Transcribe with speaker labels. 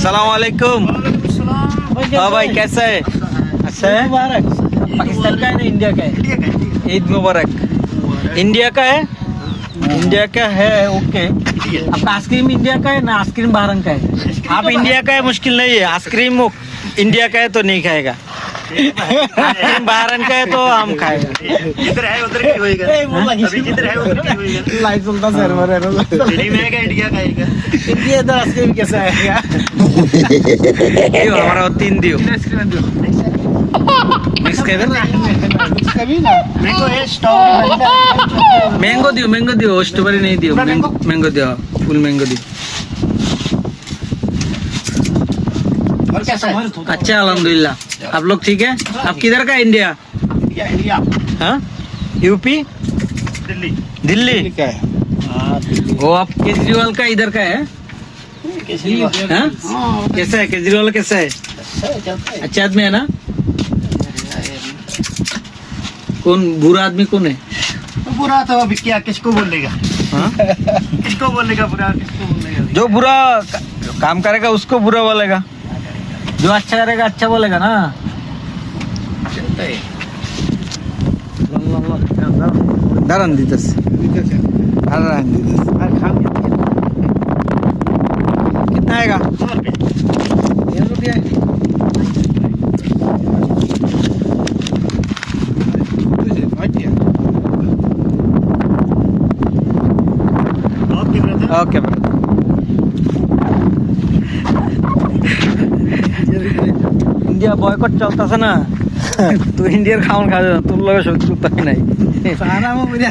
Speaker 1: अस्सलाम वालेकुम। हाँ भाई, कैसा है? अच्छा है। पाकिस्तान का है ना इंडिया का है? ईद मुबारक। इंडिया का है? इंडिया का है, ओके। आपका आइसक्रीम इंडिया का है ना आइसक्रीम बाहर का है? आप इंडिया का है, मुश्किल नहीं है। आइसक्रीम इंडिया का है तो नहीं खाएगा, आइसक्रीम बाहर का है तो हम खाएगा।
Speaker 2: जिधर है उधर की होएगा, अभी जिधर है उधर की होएगा।
Speaker 3: लाइव चलता सर्वर है ना,
Speaker 2: दिल्ली में आएगा, इंडिया का आएगा।
Speaker 3: इंडिया इधर आइसक्रीम कैसे आएगा?
Speaker 1: दियो हमारा वो 3 दियो मिक्स कर
Speaker 3: कभी ना
Speaker 2: मैंगो है, स्ट्रॉबेरी,
Speaker 1: मैंगो दियो स्ट्रॉबेरी नहीं दियो, मैंगो दियो, फुल मैंगो दियो।
Speaker 2: और कैसा है?
Speaker 1: अच्छा अल्हम्दुलिल्लाह। आप लोग ठीक है? आप किधर का? इंडिया?
Speaker 2: इंडिया,
Speaker 1: हाँ, यूपी,
Speaker 2: दिल्ली।
Speaker 1: दिल्ली।
Speaker 3: क्या है?
Speaker 1: वो आप केजरीवाल का इधर का है? हाँ? कैसा है केजरीवाल, कैसा है? अच्छा आदमी है ना? कौन बुरा आदमी कौन है?
Speaker 2: बुरा तो अभी क्या, किसको बोलेगा?
Speaker 1: हाँ?
Speaker 2: किसको बोलेगा बुरा, किसको बोलेगा?
Speaker 1: जो बुरा काम करेगा उसको बुरा बोलेगा, जो अच्छा करेगा अच्छा बोलेगा ना।
Speaker 2: चलता है।
Speaker 1: दारन दितस दारन दितस कितना आएगा?
Speaker 2: 100 रुपये।
Speaker 1: 1 रुपया है।
Speaker 2: Okay brother.
Speaker 1: Okay India boycott चलता ना तू इंडियार खाऊन खा तुम लोग शत्रुता ही नहीं।
Speaker 3: सारा मग उद्या